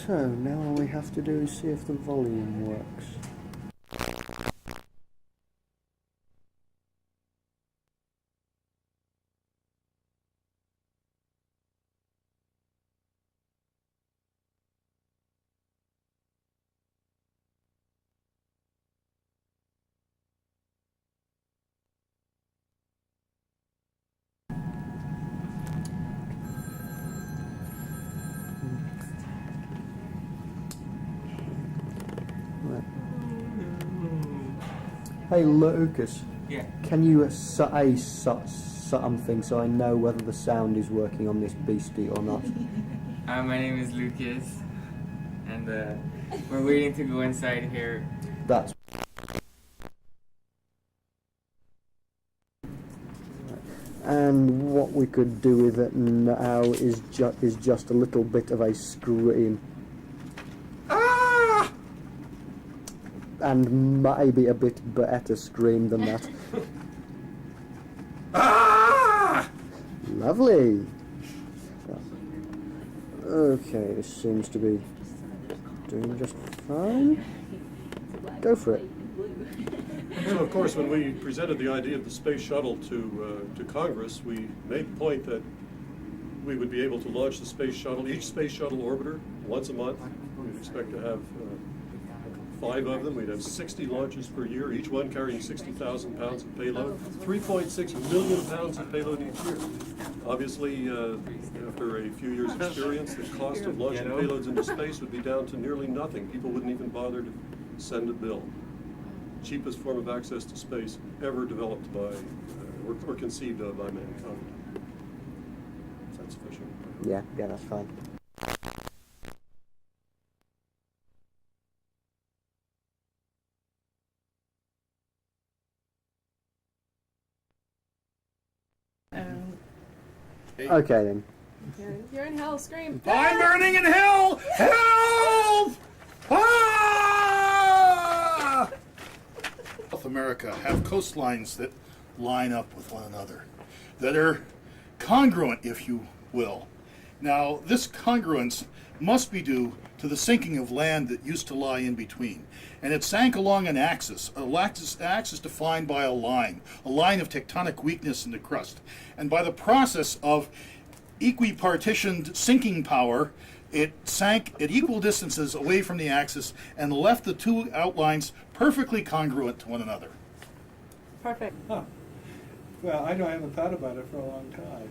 So now all we have to do is see if the volume works. Hey Lucas, yeah. Can you say something so I know whether the sound is working on this beastie or not? My name is Lucas, and we're waiting to go inside here. That's... And what we could do with it now is just a little bit of a scream. Ah! And maybe a bit better scream than that. Ah! Lovely. Okay, this seems to be doing just fine. Go for it. So, of course, when we presented the idea of the space shuttle to Congress, we made the point that we would be able to launch the space shuttle, each space shuttle orbiter, once a month. We'd expect to have 5 of them. We'd have 60 launches per year, each one carrying 60,000 pounds of payload, 3.6 million pounds of payload each year. Obviously, after a few years' experience, the cost of launching payloads into space would be down to nearly nothing. People wouldn't even bother to send a bill. Cheapest form of access to space ever developed by, or conceived of by mankind. Is that sufficient? Yeah, that's fine. Okay then. You're in hell, scream. I'm burning in hell! Help! Ah! South America have coastlines that line up with one another, that are congruent, if you will. Now, this congruence must be due to the sinking of land that used to lie in between. And it sank along an axis defined by a line of tectonic weakness in the crust. And by the process of equipartitioned sinking power, it sank at equal distances away from the axis and left the two outlines perfectly congruent to one another. Perfect. Huh. Well, I haven't thought about it for a long time.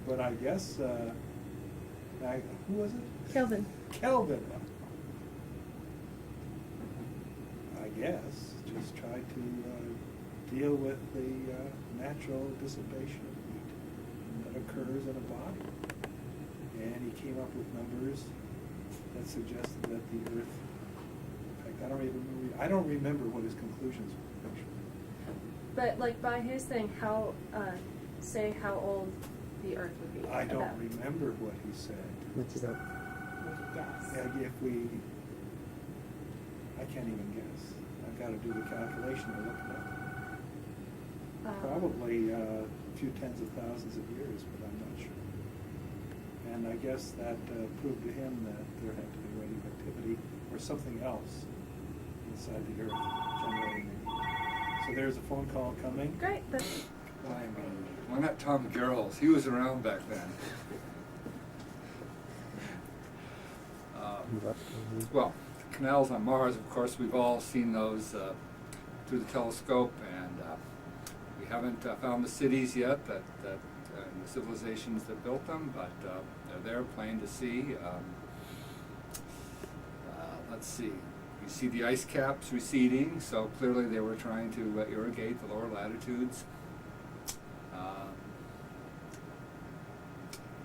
But I guess, who was it? Kelvin. Kelvin. I guess just try to deal with the natural dissipation of heat that occurs in a body. And he came up with numbers that suggested that the Earth, in fact, I don't remember what his conclusions were. But like by his thing, say how old the Earth would be. I don't remember what he said. That's it. Yes. Yeah, I can't even guess. I've got to do the calculation and look it up. Probably a few tens of thousands of years, but I'm not sure. And I guess that proved to him that there had to be radioactivity or something else inside the Earth generating it. So there's a phone call coming. Great. Why not Tom Garrels? He was around back then. Well, canals on Mars, of course, we've all seen those through the telescope, and we haven't found the cities yet and the civilizations that built them, but they're there, plain to see. Let's see. You see the ice caps receding, so clearly they were trying to irrigate the lower latitudes.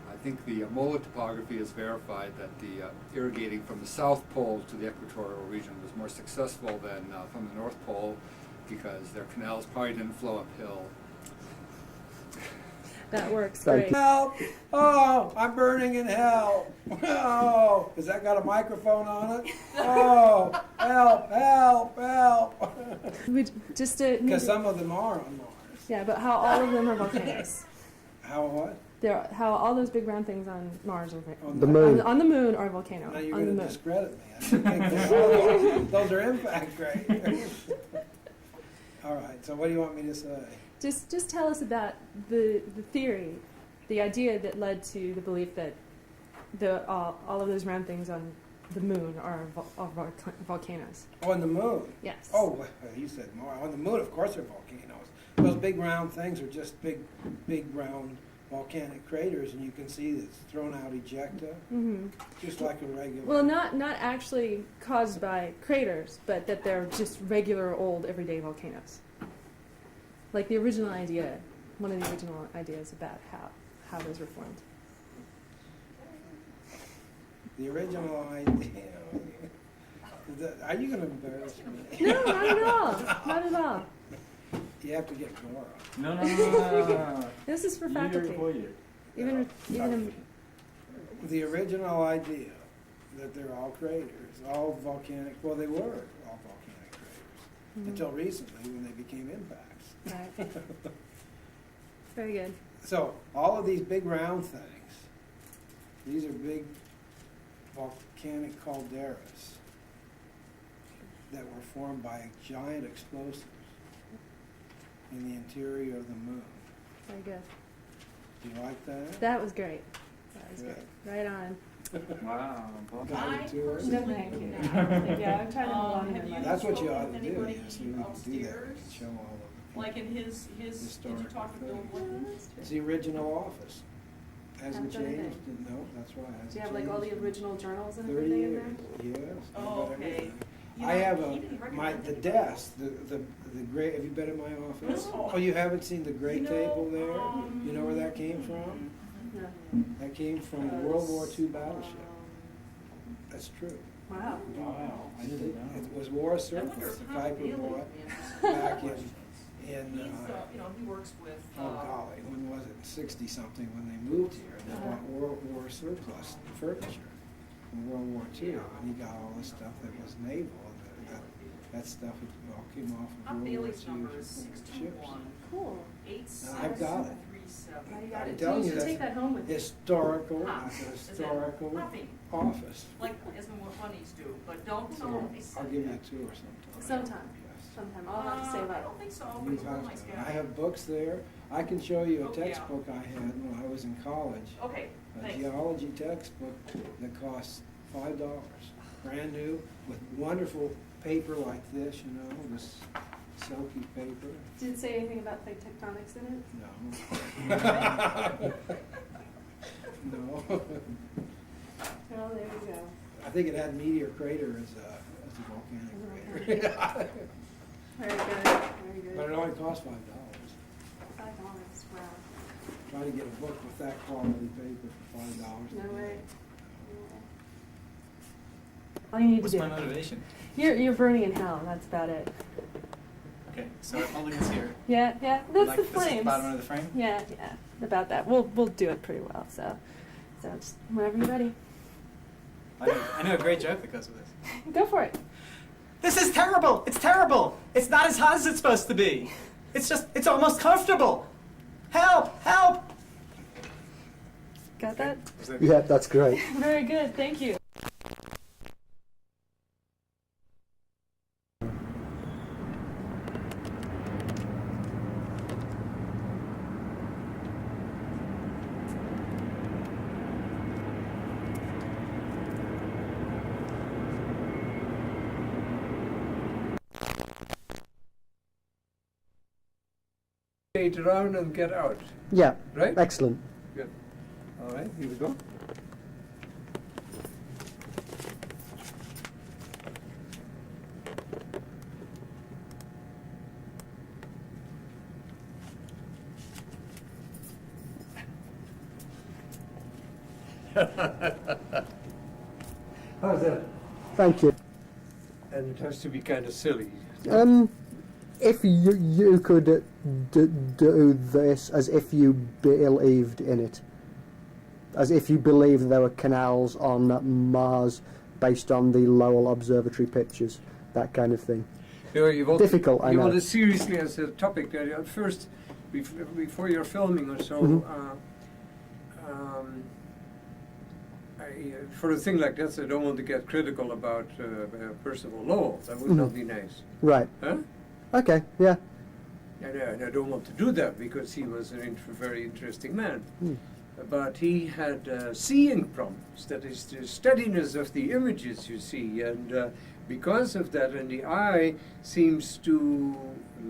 I think the MOLA topography has verified that the irrigating from the South Pole to the equatorial region was more successful than from the North Pole, because their canals probably didn't flow uphill. That works great. Help! Oh, I'm burning in hell. Oh, has that got a microphone on it? Oh, help, help, help. Just Because some of them are on Mars. yeah, but how all of them are volcanoes. How what? how all those big round things on Mars are The moon. on the moon are a volcano. Now you're on the going to moon. discredit me. I didn't think those are impact craters. All right, so what do you want me to say? Just tell us about the theory, the idea that led to the belief that all of those round things on the moon are volcanoes. Oh, on the moon? Yes. Oh, well, you said Mars. On the moon, of course, they're volcanoes. Those big round things are just big round volcanic craters, and you can see it's thrown out ejecta, just like a regular. Well, not actually caused by craters, but that they're just regular old everyday volcanoes. Like the original idea, one of the original ideas about how those were formed. The original idea. Are you going to embarrass me? No, not at all. Not at all. You have to get Dora. No. This is for faculty. Even The original idea that they're all craters, all volcanic. Well, they were all volcanic craters until recently when they became impacts. Right. Very good. So all of these big round things, these are big volcanic calderas that were formed by giant explosives in the interior of the moon. Very good. Do you like that? That was great. That was Good. great. Right on. Wow. Guided tour? No, thank you. Yeah, I'm trying to hold on to Have my you That's what you spoken ought to with do. anybody Yes, we can do that. upstairs? Show all of the Like in his, did you Historical talk to Bill things. Clinton? It's the original office. Hasn't Haven't done changed. anything. No, that's right. Hasn't Do you have like all the changed. original journals and 30 everything in years. there? Yes. I've Oh, got okay. everything. You I know, have he didn't recommend the it. desk, the great. Have you been in my office? No. Oh, you haven't seen the great You know, table there? You know where that came from? No. That came from a World War II battleship. That's true. Wow. Wow. I didn't know. It was war I wonder surplus. The if how Kuiper Bill bought would be interested back in in questions. He's, you know, he works with, oh golly, when was it? 60 something when they moved here. They bought World War surplus furniture from World War II, and he got all this stuff that was naval. That stuff all came off Our of World War Bailey's number II is ships. 621 Cool. I've got it. 8737. Now you got I'm it. telling You you, should that's take that home with you. Historical, Huh. it's a Is it? historical Nothing. office. Like, isn't what funnies do, but don't So tell me. I'll give you a tour sometime. Sometime. Yes. Sometime. I'll have to save I up. don't think so, You but he's a real have nice to. guy. I have books there. I can show you a Oh, yeah. textbook I had when I was in college. Okay, A thanks. geology textbook that costs $5, brand new, with wonderful paper like this, you know, this silky paper. Did it say anything about plate tectonics in it? No. No. Well, there you go. I think it had Meteor Crater as a volcanic crater. Very good. Very good. But it only cost $5. $5. Wow. Try to get a book with that quality paper for $5. No way. All you need What's to my do. motivation? You're burning in hell. That's about it. Okay, so audience here. Yeah, yeah. That's Like, the this is flames. the bottom of the frame? Yeah, yeah. About that. We'll do it pretty well. So just whenever you're ready, I know a great joke that goes with this. go for it. This is terrible! It's terrible! It's not as hot as it's supposed to be. It's almost comfortable. Help! Help! Got that? Yeah, that's great. Very good. Thank you. Skate around and get out, Yeah, right? excellent. Good. All right, here we go. How's that? Thank you. And it has to be kind of silly. If you could do this as if you believed in it, as if you believed there were canals on Mars based on the Lowell Observatory pictures, that kind of thing. You want Difficult, I you know. want it seriously as a topic. At first, before you're filming or so, Mhm. for a thing like this, I don't want to get critical about Percival Lowell. That would not be nice. Right. Huh? Okay. Yeah. And I don't want to do that because he was a very interesting man. Mm. But he had seeing problems, that is the steadiness of the images you see, and because of that, and the eye seems to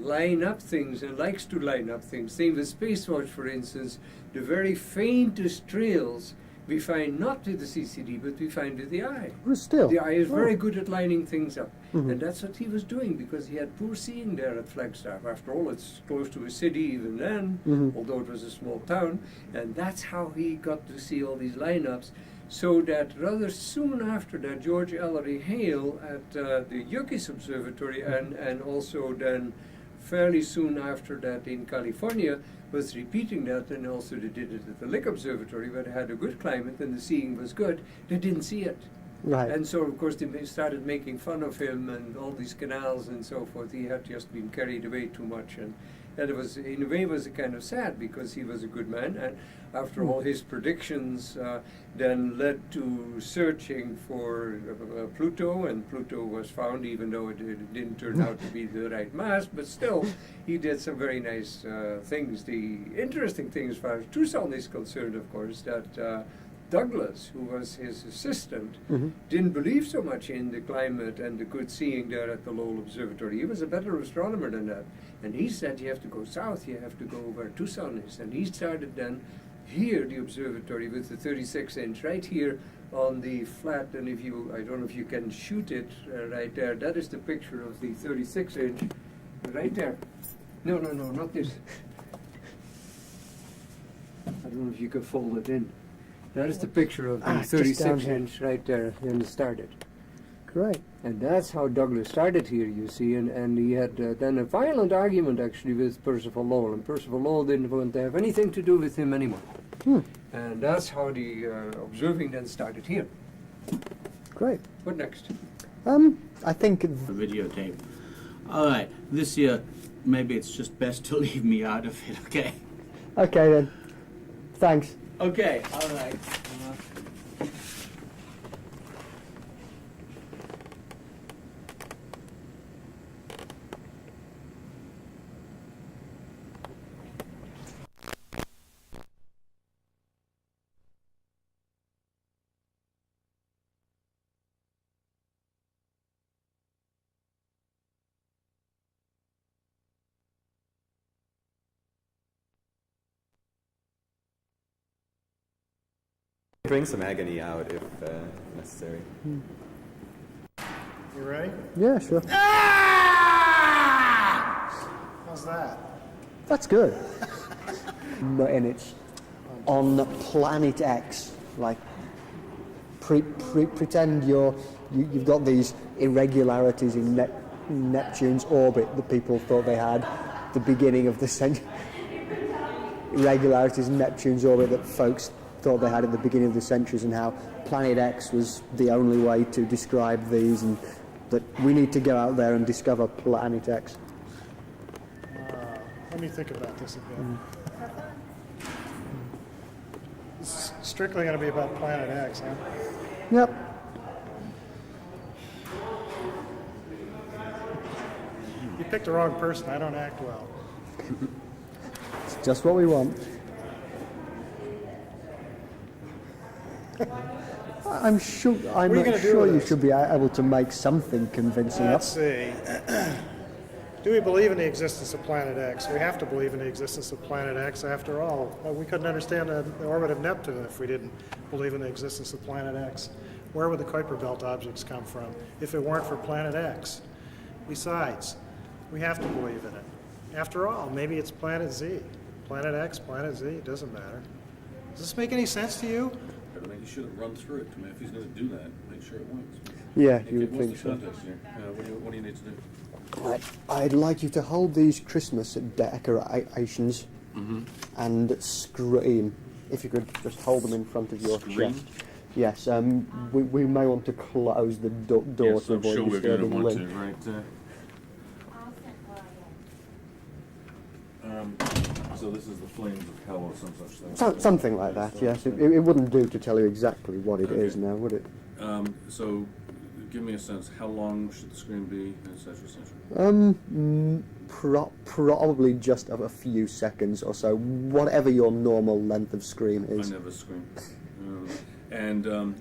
line up things and likes to line up things. Same with Space Watch, for instance, the very faintest trails we find not with the CCD, but we find with the eye. Well, still. The eye is very good at lining things up. Mhm. And that's what he was doing, because he had poor seeing there at Flagstaff. After all, it's close to a city even then, Mhm. although it was a small town. And that's how he got to see all these lineups. So that rather soon after that, George Ellery Hale at the Yucca Observatory, and also then fairly soon after that in California, was repeating that, and also they did it at the Lick Observatory, where they had a good climate and the seeing was good. They didn't see it. Right. And so, of course, they started making fun of him and all these canals and so forth. He had just been carried away too much. And it was, in a way, was kind of sad, because he was a good man. And after all, his predictions then led to searching for Pluto, and Pluto was found, even though it didn't turn out to be the right mass. But still, he did some very nice things. The interesting thing, as far as Tucson is concerned, of course, that Douglas, who was his assistant, Mhm. didn't believe so much in the climate and the good seeing there at the Lowell Observatory. He was a better astronomer than that. And he said, you have to go south, you have to go where Tucson is. And he started then here, the observatory, with the 36-inch right here on the flat. And if you, I don't know if you can shoot it right there. That is the picture of the 36-inch right there. No, not this. I don't know if you can fold it in. That is the picture of the Just down here. 36-inch right there when it started. Great. And that's how Douglas started here, you see. And he had then a violent argument, actually, with Percival Lowell. And Percival Lowell didn't want to have anything to do with him anymore. Hmm. And that's how the observing then started here. Great. What next? I think The videotape. All right, this year, maybe it's just best to leave me out of it, okay? okay then. Thanks. Okay, all right. Bring some agony out if necessary. You ready? Yeah, sure. How's that? That's good. And it's on planet X. Like, pretend you've got these irregularities in Neptune's orbit that people thought they had at the beginning of the century. Irregularities in Neptune's orbit that folks thought they had at the beginning of the centuries, and how Planet X was the only way to describe these, and that we need to go out there and discover Planet X. Let me think about this a bit. It's strictly going to be about Planet X, huh? Yep. You picked the wrong person. I don't act well. It's just what we want. I'm sure you should be able to make something convincing up. Let's see. Do we believe in the existence of Planet X? We have to believe in the existence of Planet X after all. We couldn't understand the orbit of Neptune if we didn't believe in the existence of Planet X. Where would the Kuiper Belt objects come from if it weren't for Planet X? Besides, we have to believe in it. After all, maybe it's Planet Z. Planet X, Planet Z, it doesn't matter. Does this make any sense to you? You should run through it. I mean, if he's going to do that, make sure it works. Yeah, you would think so. What do you need to do? I'd like you to hold these Christmas decorations and scream. If you could just hold them in front of your chest. Yes, we may want to close the door Yes, to I'm avoid sure we're going to disturbing want Lynn. to, right? So this is the flames of hell or some such thing. Something like that, yes. It wouldn't do to tell you exactly what it is now, would it? So give me a sense. How long should the screen be, et cetera, et cetera? Probably just a few seconds or so, whatever your normal length of scream is. I never scream. And a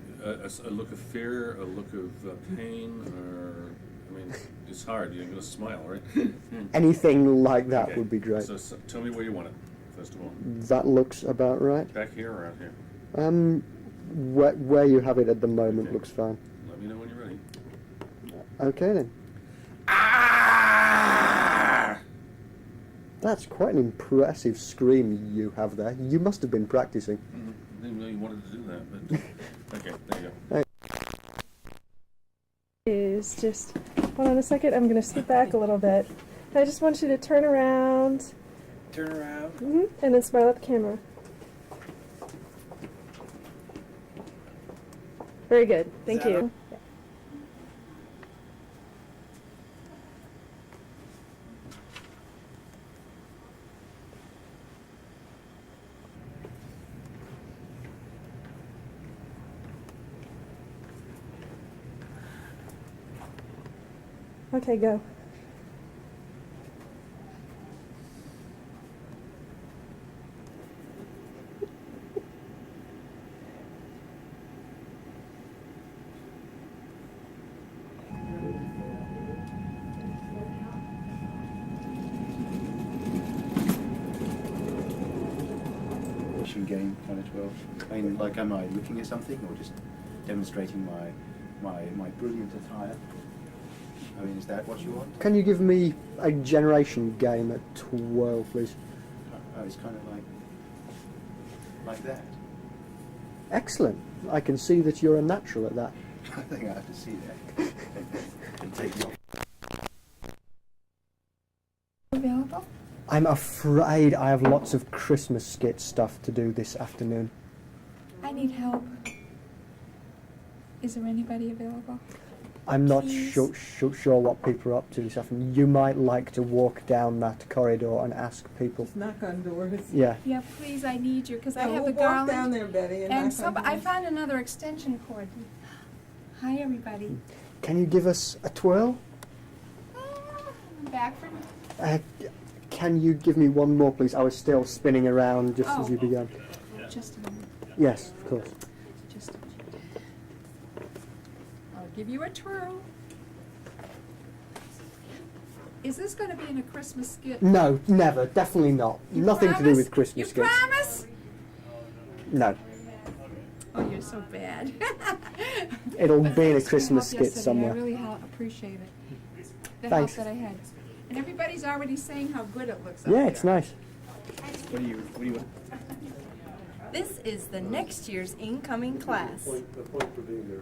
look of fear, a look of pain, or, I mean, it's hard. You're going to smile, right? Anything like that Okay. would be great. So tell me where you want it, first of all. That looks about right. Back here or out here? Where you have it at the moment Okay. looks fine. Let me know when you're ready. Okay then. That's quite an impressive scream you have there. You must have been practicing. I didn't know you wanted to do that, but okay, there you go. Is just, hold on a second, I'm going to scoot back a little bit. I just want you to turn around. Turn around. And then smile at the camera. Very good. Thank that you. Okay, go. Game kind of 12. I mean, like, am I looking at something or just demonstrating my brilliant attire? I mean, is that what you want? Can you give me a generation game at 12, please? Oh, it's kind of like that. Excellent. I can see that you're a natural at that. I think I have to see that and take you off. Available? I'm afraid I have lots of Christmas skit stuff to do this afternoon. I need help. Is there anybody available? I'm not Please? sure what people are up to this afternoon. You might like to walk down that corridor and ask people. Knock on doors. Yeah. Yeah, please, I need you because I Yeah, have we'll the walk garland. down there, Betty, and knock on I doors. found another extension cord. Hi, everybody. Can you give us a twirl? Back from. Can you give me one more, please? I was still spinning around just as you began. Just a moment. Yes, of course. Just a minute. I'll give you a twirl. Is this going to be in a Christmas skit? No, never. Definitely not. You Nothing to do promise? with Christmas You skits. promise? No. Oh, you're so bad. It'll be in a Thanks for your Christmas help skit yesterday. somewhere. I really appreciate it. The Thanks. help that I had. And everybody's already saying how good it looks. Yeah, up it's there. nice. What do you want? This is the next year's incoming class. The point for being there.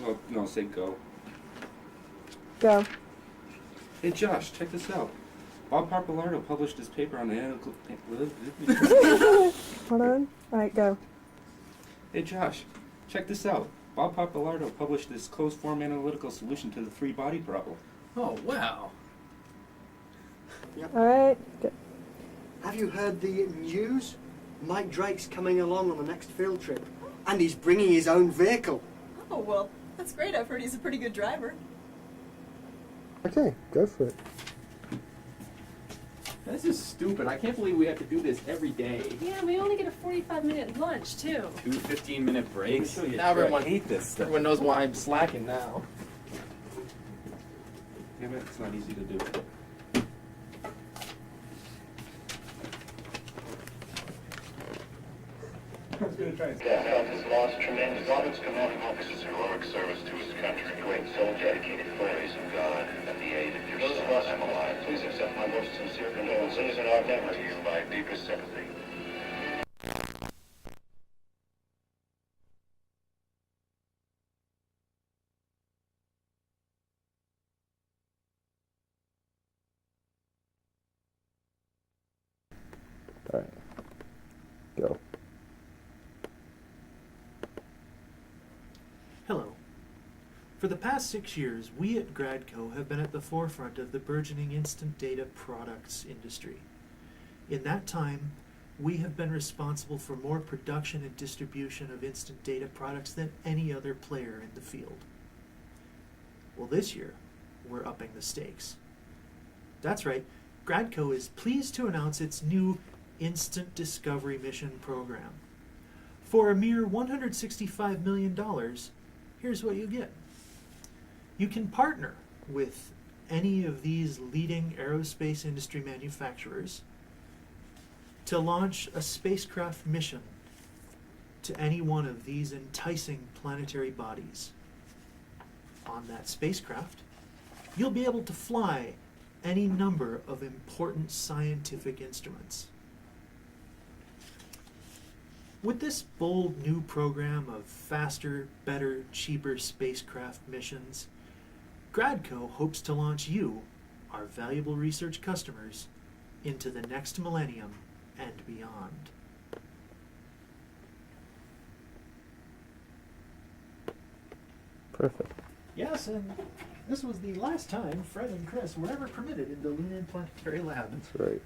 Oh, no, say go. Go. Hey Josh, check this out. Bob Papalardo published his paper on analytical... Hold on. All right, go. Hey Josh, check this out. Bob Papalardo published this closed-form analytical solution to the three-body problem. Oh, wow. All right. Good. Have you heard the news? Mike Drake's coming along on the next field trip, and he's bringing his own vehicle. Oh, well, that's great. I've heard he's a pretty good driver. Okay, go for it. This is stupid. I can't believe we have to do this every day. Yeah, we only get a 45-minute lunch, too. 2 15-minute breaks. Let me show you a Now trick. everyone hate this stuff. Everyone knows why I'm slacking now. Damn it, it's not easy to do. I was going to try and has lost tremendous Robert's commanding officer's heroic service to his country. Great soul, dedicated praise of God and the aid of your Those of us alive, please accept my most sincere condolences and our memory to you my deepest sympathy. All right. Go. Hello. For the past 6 years, we at Gradco have been at the forefront of the burgeoning instant data products industry. In that time, we have been responsible for more production and distribution of instant data products than any other player in the field. Well, this year, we're upping the stakes. That's right, Gradco is pleased to announce its new Instant Discovery Mission program. For a mere $165 million, here's what you get. You can partner with any of these leading aerospace industry manufacturers to launch a spacecraft mission to any one of these enticing planetary bodies. On that spacecraft, you'll be able to fly any number of important scientific instruments. With this bold new program of faster, better, cheaper spacecraft missions, Gradco hopes to launch you, our valuable research customers, into the next millennium and beyond. Perfect. Yes, and this was the last time Fred and Chris were ever permitted in the Lunar Planetary Lab. That's right.